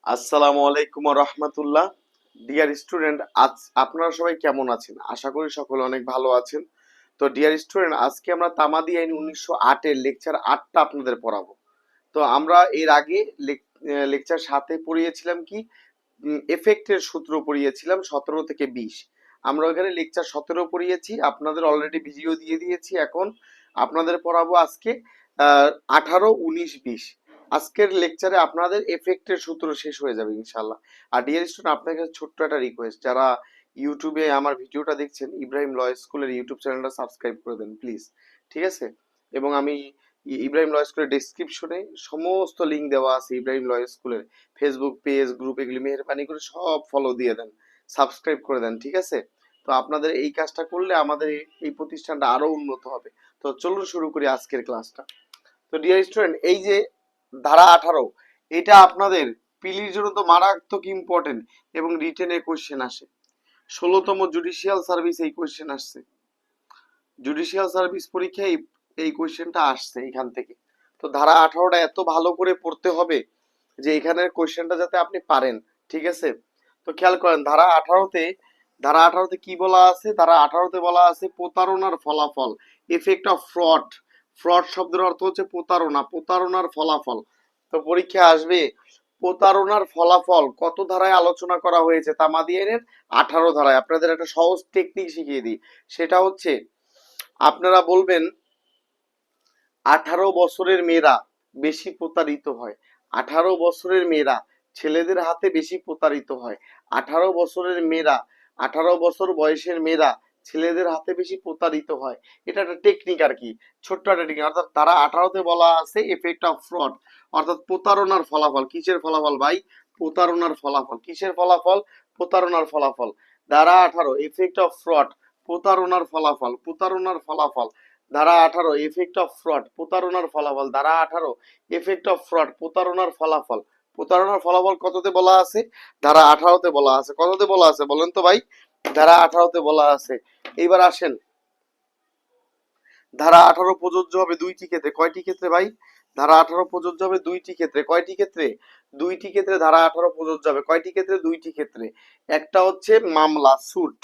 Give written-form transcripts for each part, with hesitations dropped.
আসসালামু আলাইকুম রহমতুল্লাহ। Dear student, আজ আপনারা সবাই কেমন আছেন? আশা করি সকলে অনেক ভালো আছেন। তো ডিয়ার স্টুডেন্ট, আজকে আমরা তামাদি আইন 1908 লেকচার 8টা আপনাদের পড়াবো। তো আমরা এর আগে লেকচার 7-এ পড়িয়েছিলাম কি এফেক্টের সূত্র পড়িয়েছিলাম 17 থেকে 20। আমরা ওখানে লেকচার 17 পড়িয়েছি, আপনাদের অলরেডি ভিডিও দিয়ে দিয়েছি। এখন আপনাদের পড়াবো আজকে 18, 19, 20। আজকের লেকচারে আপনাদের এফেক্টের সূত্র শেষ হয়ে যাবে ইনশাল্লাহ। আর ডিয়ার স্টুডেন্ট, আপনার কাছে ছোট্ট একটা রিকোয়েস্ট, যারা ইউটিউবে আমার ভিডিওটা দেখছেন, ইব্রাহিম ল স্কুলের ইউটিউব চ্যানেলটা সাবস্ক্রাইব করে দেন প্লিজ, ঠিক আছে? এবং আমি ইব্রাহিম ল স্কুলের ডেসক্রিপশনে সমস্ত লিঙ্ক দেওয়া আছে। ইব্রাহিম ল স্কুলের ফেসবুক পেজ, গ্রুপ, এগুলি মেহেরবানি করে সব ফলো দিয়ে দেন, সাবস্ক্রাইব করে দেন, ঠিক আছে? তো আপনাদের এই কাজটা করলে আমাদের এই প্রতিষ্ঠানটা আরো উন্নত হবে। তো চলুন শুরু করি আজকের ক্লাসটা। তো ডিয়ার স্টুডেন্ট, এই যে ধারা 18, এটা আপনাদের পিলির জন্য তো মারাত্মক ইম্পর্টেন্ট এবং রিটেনে কোশ্চেন আসে। 16তম জুডিশিয়াল সার্ভিস এই কোশ্চেন আসছে, জুডিশিয়াল সার্ভিস পরীক্ষায় এই কোশ্চেনটা আসছে এখান থেকে। তো ধারা 18টা এত ভালো করে পড়তে হবে যে এখানের কোশ্চেনটা যাতে আপনি পারেন, ঠিক আছে? তো খেয়াল করেন, ধারা 18তে কি বলা আছে? ধারা 18তে বলা আছে প্রতারণার ফলাফল, এফেক্ট অফ ফ্রড। ফ্রড শব্দের অর্থ হচ্ছে প্রতারণা, প্রতারণার ফলাফল। তো পরীক্ষা আসবে প্রতারণার ফলাফল কত ধারায় আলোচনা করা হয়েছে? তামাদি আইনের 18 ধারায়। আপনাদের একটা সহজ টেকনিক শিখিয়ে দিই, সেটা হচ্ছে আপনারা বলবেন 18 বছরের মেয়েরা বেশি প্রতারিত হয়, 18 বছরের মেয়েরা ছেলেদের হাতে বেশি প্রতারিত হয়, 18 বছরের মেয়েরা, 18 বছর বয়সের মেয়েরা ছেলেদের হাতে বেশি প্রতারিত হয়। এটা একটা টেকনিক আর কি, ছোট্ট একটা টেকনিক। অর্থাৎ তারা 18তে বলা আছে এফেক্ট অফ ফ্রড, অর্থাৎ প্রতারণার ফলাফল। কিসের ফলাফল ভাই? প্রতারণার ফলাফল। কিসের ফলাফল? প্রতারণার ফলাফল। ধারা 18 এফেক্ট অফ ফ্রড, প্রতারণার ফলাফল, প্রতারণার ফলাফল। ধারা 18 এফেক্ট অফ ফ্রড, প্রতারণার ফলাফল। ধারা 18 এফেক্ট অফ ফ্রড, প্রতারণার ফলাফল। প্রতারণার ফলাফল কততে বলা আছে? ধারা 18তে বলা আছে। কততে বলা আছে বলেন তো ভাই? ধারা 18তে বলা আছে। এইবার আসেন, ধারা 18 প্রযোজ্য হবে দুইটি ক্ষেত্রে। কয়টি ক্ষেত্রে ভাই? ধারা 18 প্রযোজ্য হবে দুইটি ক্ষেত্রে। কয়টি ক্ষেত্রে? দুইটি ক্ষেত্রে ধারা 18 প্রযোজ্য হবে। কয়টি ক্ষেত্রে? দুইটি ক্ষেত্রে। একটা হচ্ছে মামলা, সুট,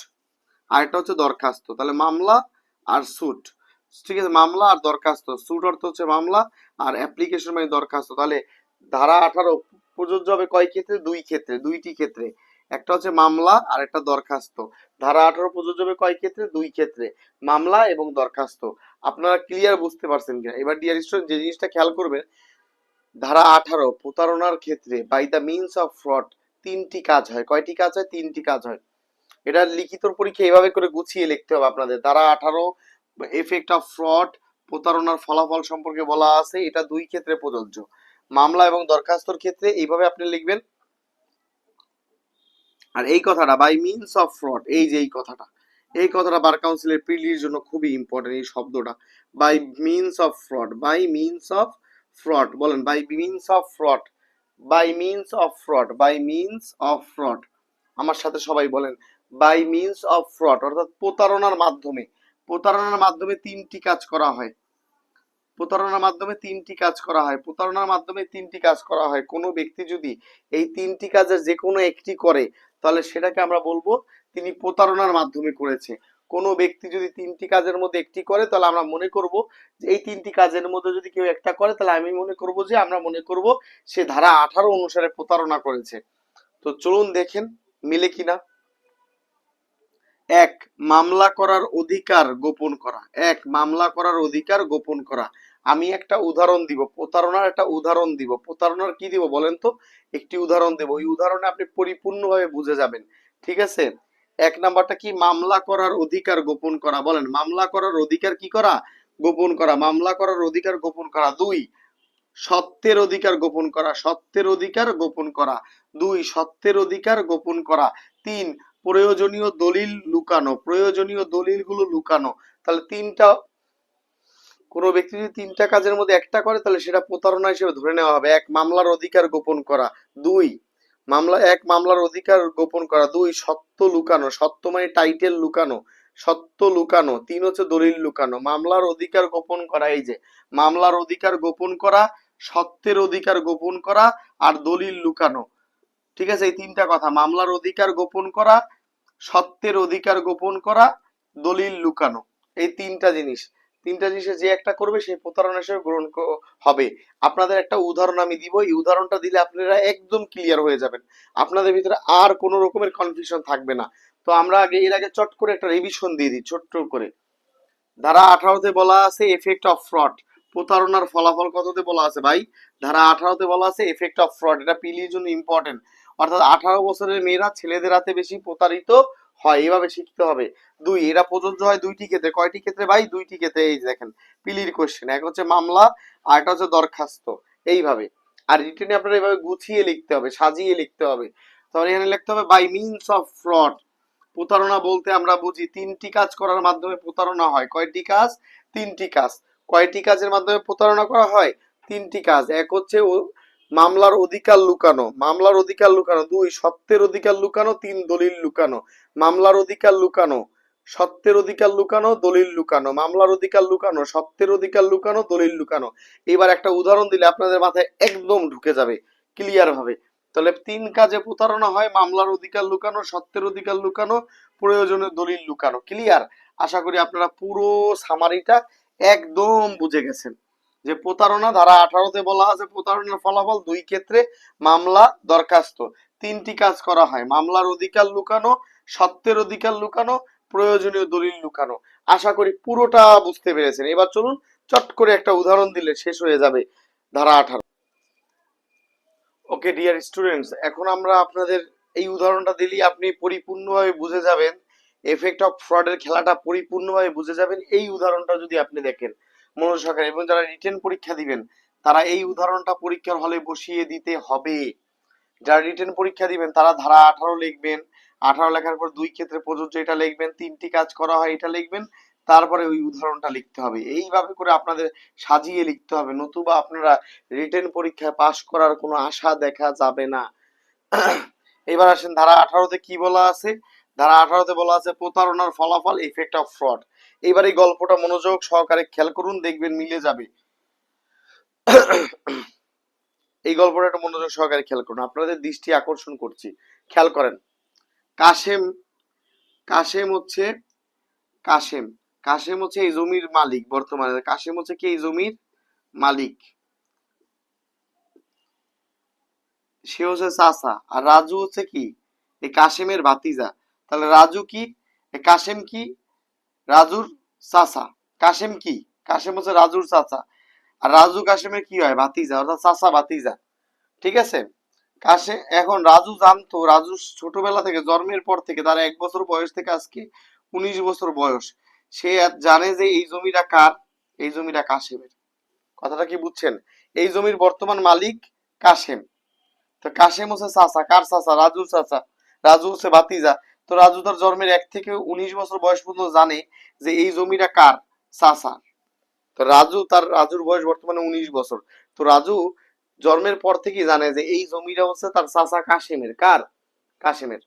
আর একটা হচ্ছে দরখাস্ত। তাহলে মামলা আর সুট, ঠিক আছে? মামলা আর দরখাস্ত। সুট অর্থ হচ্ছে মামলা, আর অ্যাপ্লিকেশন মানে দরখাস্ত। তাহলে ধারা 18 প্রযোজ্য হবে কয় ক্ষেত্রে? দুই ক্ষেত্রে, দুইটি ক্ষেত্রে। একটা হচ্ছে মামলা আর একটা দরখাস্ত। ধারা 18 প্রযোজ্য হবে কয় ক্ষেত্রে? দুই ক্ষেত্রে, মামলা এবং দরখাস্ত। আপনারা ক্লিয়ার বুঝতে পারছেন কিনা? এবার ডিয়ার স্টুডেন্ট, যে জিনিসটা খেয়াল করবেন, ধারা 18 প্রতারণার ক্ষেত্রে by the means of fraud তিনটি কাজ হয়। কয়টি কাজ হয়? তিনটি কাজ হয়। এটা লিখিত পরীক্ষা এইভাবে করে গুছিয়ে লিখতে হবে আপনাদের। ধারা 18 এফেক্ট অফ ফ্রড, প্রতারণার ফলাফল সম্পর্কে বলা আছে, এটা দুই ক্ষেত্রে প্রযোজ্য। মামলা এবং দরখাস্তর ক্ষেত্রে এইভাবে আপনি লিখবেন। আর এই কথাটা বাই মিনস অফ ফ্রড, এই যে এই কথাটা বার কাউন্সিলের প্রিলির জন্য খুবই ইম্পর্টেন্ট। এই শব্দটা by means of fraud, by means of fraud, বলেন by means of fraud, by means of fraud, by means of fraud. আমার সাথে সবাই বলেন, বাই মিনস অফ ফ্রড, অর্থাৎ প্রতারণার মাধ্যমে। প্রতারণার মাধ্যমে তিনটি কাজ করা হয়। প্রতারণার মাধ্যমে তিনটি কাজ করা হয়। প্রতারণার মাধ্যমে তিনটি কাজ করা হয়। কোনো ব্যক্তি যদি এই তিনটি কাজের যে কোনো একটি করে, তাহলে সেটাকে আমরা বলবো তিনি প্রতারণার মাধ্যমে করেছে। কোনো ব্যক্তি যদি তিনটি কাজের মধ্যে একটি করে, তাহলে আমরা মনে করব যে এই তিনটি কাজের মধ্যে যদি কেউ একটা করে, তাহলে আমরা মনে করব সে ধারা 18 অনুসারে প্রতারণা করেছে। তো চলুন দেখেন মিলে কিনা। এক, মামলা করার অধিকার গোপন করা। এক, মামলা করার অধিকার গোপন করা। আমি একটা উদাহরণ দিব, প্রতারণার একটা উদাহরণ দিব। প্রতারণার কি দিব বলেন তো? একটি উদাহরণ দেব, ওই উদাহরণে আপনি পরিপূর্ণভাবে বুঝে যাবেন, ঠিক আছে? এক নাম্বারটা কি? মামলা করার অধিকার গোপন করা। বলেন, মামলা করার অধিকার কি করা? গোপন করা। মামলা করার অধিকার গোপন করা। দুই, সত্যের অধিকার গোপন করা। সত্যের অধিকার গোপন করা। দুই, সত্যের অধিকার গোপন করা। তিন, প্রয়োজনীয় দলিল লুকানো। প্রয়োজনীয় দলিলগুলো লুকানো। তাহলে তিনটা, কোনো ব্যক্তি যদি তিনটা কাজের মধ্যে একটা করে, তাহলে সেটা প্রতারণা হিসেবে ধরে নেওয়া হবে। এক, মামলার অধিকার গোপন করা। দুই, মামলার অধিকার গোপন করা। দুই, সত্য লুকানো। সত্য মানে টাইটেল লুকানো, সত্য লুকানো। তিন হচ্ছে দলিল লুকানো। মামলার অধিকার গোপন করা, এই যে মামলার অধিকার গোপন করা, সত্যের অধিকার গোপন করা, আর দলিল লুকানো। ঠিক আছে, এই তিনটা কথা: মামলার অধিকার গোপন করা, সত্যের অধিকার গোপন করা, দলিল লুকানো। এই তিনটা জিনিসে যে একটা করবে সেই প্রতারণা হিসেবে গ্রহণ হবে। আপনাদের একটা উদাহরণ আমি দিব, এই উদাহরণটা দিলে আপনারা একদম ক্লিয়ার হয়ে যাবেন, আপনাদের ভিতরে আর কোনো রকমের কনফিউশন থাকবে না। তো আমরা এর আগে চট করে একটা রিভিশন দিয়ে দিই ছোট্ট করে। ধারা 18তে বলা আছে এফেক্ট অফ ফ্রড, প্রতারণার ফলাফল কততে বলা আছে ভাই? ধারা 18তে বলা আছে এফেক্ট অফ ফ্রড, এটা পিলির জন্য ইম্পর্টেন্ট। অর্থাৎ 18 বছরের মেয়েরা ছেলেদের হাতে বেশি প্রতারিত হয়, এভাবে শিখতে হবে। দুই, এটা প্রযোজ্য হয় দুইটি ক্ষেত্রে। কয়টি ক্ষেত্রে ভাই? দুইটি ক্ষেত্রে। এই দেখেন পিলির কোশ্চেন, এক হচ্ছে মামলা আর একটা হচ্ছে দরখাস্ত। এইভাবে। আর রিটেনে আপনারা এইভাবে গুছিয়ে লিখতে হবে, সাজিয়ে লিখতে হবে। তাহলে এখানে লিখতে হবে বাই মিনস অফ ফ্রড। প্রতারণা বলতে আমরা বুঝি তিনটি কাজ করার মাধ্যমে প্রতারণা হয়। কয়টি কাজ? তিনটি কাজ। কয়টি কাজের মাধ্যমে প্রতারণা করা হয়? তিনটি কাজ। এক হচ্ছে মামলার অধিকার লুকানো, মামলার অধিকার লুকানো। দুই, সত্যের অধিকার লুকানো। তিন, দলিল লুকানো। মামলার অধিকার লুকানো, সত্যের অধিকার লুকানো, দলিল লুকানো। মামলার অধিকার লুকানো, সত্যের অধিকার লুকানো, দলিল লুকানো। এবার একটা উদাহরণ দিলে আপনাদের মাথায় একদম ঢুকে যাবে ক্লিয়ার ভাবে। তাহলে তিন কাজে প্রতারণা হয়: মামলার অধিকার লুকানো, সত্যের অধিকার লুকানো, প্রয়োজনে দলিল লুকানো। ক্লিয়ার? আশা করি আপনারা পুরো সামারিটা একদম বুঝে গেছেন যে প্রতারণা ধারা 18তে বলা আছে প্রতারণার ফলাফল দুই ক্ষেত্রে: মামলা, দরখাস্ত। তিনটি কাজ করা হয়: মামলার অধিকার লুকানো, সত্যের অধিকার লুকানো, প্রয়োজনীয় দলিল লুকানো। আশা করি পুরোটা বুঝতে পেরেছেন। এবার চলুন চট করে একটা উদাহরণ দিলে শেষ হয়ে যাবে ধারা 18। ওকে ডিয়ার স্টুডেন্টস, এখন আমরা আপনাদের এই উদাহরণটা দিলেই আপনি পরিপূর্ণভাবে বুঝে যাবেন, এফেক্ট অফ ফ্রডের খেলাটা পরিপূর্ণভাবে বুঝে যাবেন এই উদাহরণটা যদি আপনি দেখেন মনোযোগ সহকারে। এবং যারা রিটেন পরীক্ষা দিবেন তারা এই উদাহরণটা পরীক্ষার হলে বসিয়ে দিতে হবে। যারা রিটেন পরীক্ষা দিবেন তারা ধারা 18 লিখবেন, 18 লেখার পর দুই ক্ষেত্রে প্রযোজ্য এটা লিখবেন, তিনটি কাজ করা হয় এটা লিখবেন, তারপরে ওই উদাহরণটা লিখতে হবে। এইভাবে করে আপনাদের সাজিয়ে লিখতে হবে, নতুবা আপনারা রিটেন পরীক্ষায় পাশ করার কোনো আশা দেখা যাবে না। এবার আসেন ধারা 18তে কি বলা আছে। ধারা 18তে বলা আছে প্রতারণার ফলাফল, ইফেক্ট অফ ফ্রড। এবার এই গল্পটা মনোযোগ সহকারে খেয়াল করুন, দেখবেন মিলে যাবে। এই গল্পটা একটা মনোযোগ সহকারে খেয়াল করুন, আপনাদের দৃষ্টি আকর্ষণ করছি, খেয়াল করেন। কাশেম, কাশেম হচ্ছে কাশেম কাশেম হচ্ছে এই জমির মালিক। বর্তমানে কাশেম হচ্ছে কি এই জমির মালিক, সে হচ্ছে চাচা। আর রাজু হচ্ছে কি এই কাশেমের ভাতিজা। তাহলে রাজু কি, কাশেম কি রাজুর চাচা। কাশেম কি, কাশেম হচ্ছে রাজুর চাচা। আর রাজু কাশেমের কি হয়? ভাতিজা, অর্থাৎ চাচা ভাতিজা। ঠিক আছে? এখন রাজু জানতো, রাজু ছোটবেলা থেকে জন্মের পর থেকে তার 1 বছর বয়স থেকে আজকে 19 বছর বয়স, সে জানে যে এই জমিটা কার? এই জমিটা কাশেমের। কথাটা কি বুঝছেন? এই জমির বর্তমান মালিক কাশেম। তো কাশেম হচ্ছে চাচা, কার চাচা? রাজুর চাচা। রাজু হচ্ছে ভাতিজা। তো রাজু তার জন্মের 1 থেকে 19 বছর বয়স পর্যন্ত জানে যে এই জমিটা কার? চাচা। তো রাজুর বয়স বর্তমানে 19 বছর। তো রাজু জন্মের পর থেকেই জানে যে এই জমিটা হচ্ছে তার চাচা কাশেমের। কার? কাশেমের।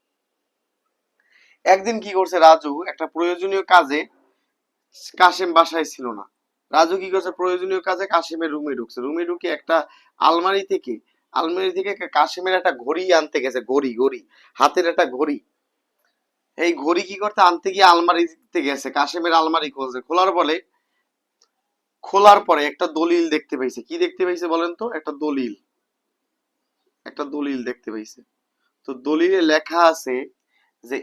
একদিন কি করছে রাজু, একটা প্রয়োজনীয় কাজে কাশেম বাসায় ছিল না। রাজু কি করছে, প্রয়োজনীয় কাজে কাশেমের রুমে ঢুকছে। রুমে ঢুকে একটা আলমারি থেকে কাশেমের একটা ঘড়ি আনতে গেছে। ঘড়ি, হাতের একটা ঘড়ি। এই ঘড়ি কি করতে আনতে গিয়ে আলমারিতে গেছে, কাশেমের আলমারি খুলছে। খোলার পরে একটা দলিল দেখতে পাইছে। কি দেখতে পাইছে বলেন তো? একটা দলিল দেখতে পাইছে। তো দলিলে লেখা আছে যে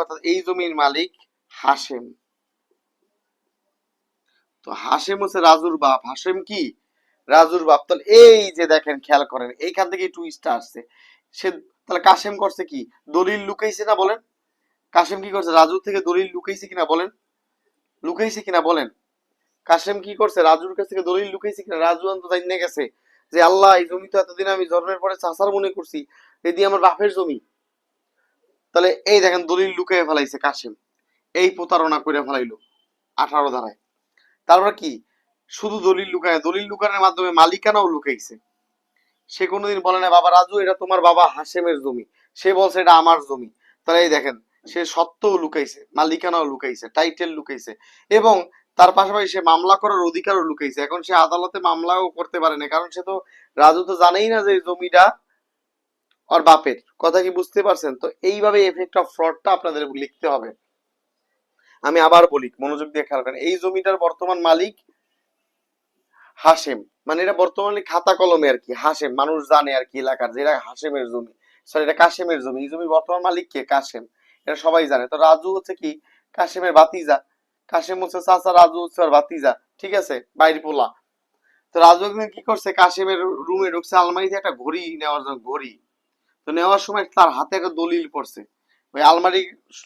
অর্থাৎ এই জমির মালিক হাশেম। তো হাশেম হচ্ছে রাজুর বাপ। হাশেম কি? রাজুর বাপ। তাহলে এই যে দেখেন, খেয়াল করেন, এইখান থেকে টুইস্টটা আসছে। সে তাহলে কাশেম করছে কি? দলিল লুকাইছে না বলেন? কাশেম কি করছে? রাজুর থেকে দলিল লুকাইছে কিনা বলেন? লুকাইছে কিনা বলেন? কাশেম কি করছে? রাজুর কাছ থেকে দলিল লুকাইছে কিনা? রাজু অন্ত জানিয়ে গেছে যে আল্লাহ, এই জমি তো এতদিন আমি জন্মের পরে চাষার মনে করছি, এদি আমার বাপের জমি। তাহলে এই দেখেন দলিল লুকাই ফেলাইছে কাশেম, এই প্রতারণা করে ফেলাইলো 18 ধারায়। তারপর কি? শুধু দলিল লুকায়, দলিল লুকানোর মাধ্যমে মালিকানাও লুকাইছে। সে কোনোদিন বলে না বাবা রাজু এটা তোমার বাবা হাশেমের জমি, সে বলছে এটা আমার জমি। তাহলে এই দেখেন, সে সত্যও লুকাইছে, মালিকানাও লুকাইছে, টাইটেল লুকাইছে। এবং তার পাশাপাশি সে মামলা করার অধিকারও লুকাইছে। এখন সে আদালতে মামলাও করতে পারে না, কারণ সে তো, রাজু তো জানেই না যে এই জমিটা ওর বাপের। কথা কি বুঝতে পারছেন? তো এইভাবে এফেক্ট অফ ফ্রডটা আপনাদের লিখতে হবে। আমি আবার বলি, মনোযোগ দিয়ে খেয়াল করেন। এই জমিটার বর্তমান মালিক হাশেম, মানে এটা বর্তমানে খাতা কলমে আর কি হাশেম, মানুষ জানে আর কি এলাকার যে এটা হাশেমের জমি, সরি এটা কাশেমের জমি। এই জমির বর্তমান মালিক কে? কাশেম। এটা সবাই জানে। তো রাজু হচ্ছে কি কাশেমের ভাতিজা, কাশেম হচ্ছে চাচা, রাজু হচ্ছে আর ভাতিজা, ঠিক আছে, বাইরে পোলা। তো রাজু একদিন কি করছে, কাশেমের রুমে ঢুকছে, আলমারিতে একটা ঘড়ি নেওয়ার জন্য, ঘড়ি। তো নেওয়ার সময় তার হাতে একটা দলিল পড়ছে। ওই আলমারি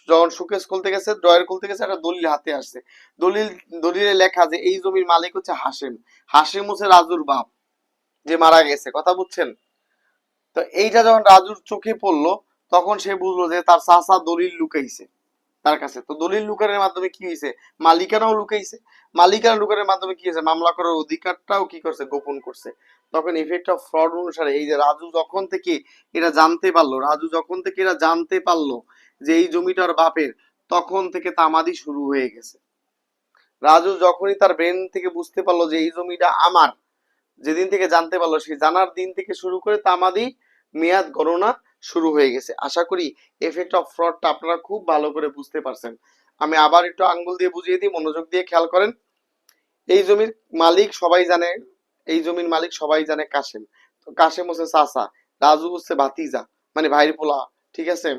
যখন শোকেস খুলতে গেছে, ড্রয়ার খুলতে গেছে, একটা দলিল হাতে আসছে। দলিল, দলিলে লেখা যে এই জমির মালিক হচ্ছে হাশেম। হাশেম হচ্ছে রাজুর বাপ, যে মারা গেছে। কথা বুঝছেন? তো এইটা যখন রাজুর চোখে পড়লো, তখন সে বুঝলো যে তার চাচা দলিল লুকাইছে তার কাছে। তো দলিল লুকানোর মাধ্যমে কি হয়েছে, মালিকানাও লুকাইছে। মালিকানা লুকানোর মাধ্যমে কি হয়েছে, মামলা করার অধিকারটাও কি করছে, গোপন করছে। তখন ইফেক্ট অফ ফ্রড অনুসারে এই যে রাজু যখন থেকে এটা জানতে পারলো, রাজু যখন থেকে এটা জানতে পারলো যে এই জমিটার বাপের, তখন থেকে তামাদি শুরু হয়ে গেছে। রাজু যখনই তার ব্রেন থেকে বুঝতে পারলো যে এই জমিটা আমার, যেদিন থেকে জানতে পারলো, সেই জানার দিন থেকে শুরু করে তামাদি মেয়াদ গণনা শুরু হয়ে গেছে। আশা করি এফেক্ট অফ ফ্রডটা আপনারা খুব ভালো করে বুঝতে পারছেন। আমি আবার একটু আঙ্গুল দিয়ে বুঝিয়ে দিই, মনোযোগ দিয়ে খেয়াল করেন। এই জমির মালিক সবাই জানে, এই জমির মালিক সবাই জানে কাশেম। তো কাশেম হচ্ছে চাচা, রাজু হচ্ছে ভাতিজা, মানে ভাইয়ের পোলা, ঠিক আছে।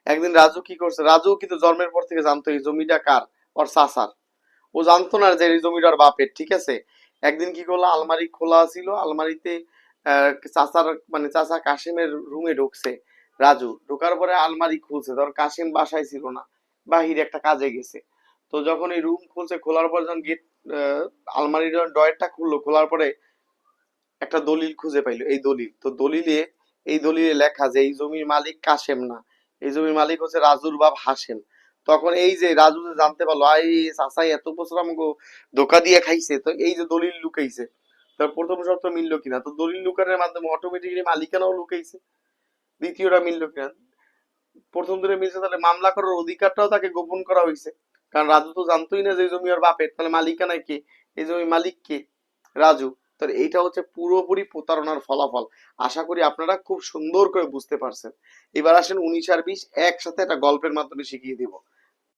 একদিন রাজু কি করছে, রাজু কিন্তু জন্মের পর থেকে জানতো এই জমিটা কার, ওর চাচার। ও জানতো না যে এই জমিটার বাপের, ঠিক আছে। একদিন কি করলো, আলমারি খোলা ছিল, আলমারিতে চাচার, মানে চাচা কাশিমের রুমে ঢুকছে রাজু। ঢোকার পরে আলমারি খুলছে, ধর কাশিম বাসায় ছিল না, বাহিরে একটা কাজে গেছে। তো যখন এই রুম খুলছে, খোলার পর যখন গেট, আলমারির ডয়ারটা খুললো, খোলার পরে একটা দলিল খুঁজে পাইলো। এই দলিল, তো দলিলে, এই দলিলে লেখা যে এই জমির মালিক কাশেম না, এই জমির মালিক হচ্ছে রাজুর বাপ হাসেম। তখন এই যে রাজু যে জানতে পারলো এই চাচাই এত বছর আমাকে ধোকা দিয়ে খাইছে, তো এই যে দলিল লুকাইছে, তার প্রথম শর্ত মিললো কিনা, তো দলিল লুকানোর মাধ্যমে অটোমেটিক্যালি মালিকানাও লুকাইছে। দ্বিতীয়টা মিললো কিনা, প্রথম দুটো মিলছে, তাহলে মামলা করার অধিকারটাও তাকে গোপন করা হয়েছে। কারণ রাজু তো জানতোই না যে এই জমি ওর বাপের, তাহলে মালিকানায় কে, এই জমি মালিক কে, রাজু। তাহলে এইটা হচ্ছে পুরোপুরি প্রতারণার ফলাফল। আশা করি আপনারা খুব সুন্দর করে বুঝতে পারছেন। এবার আসেন 19 আর 20 একসাথে একটা গল্পের মাধ্যমে শিখিয়ে দিব।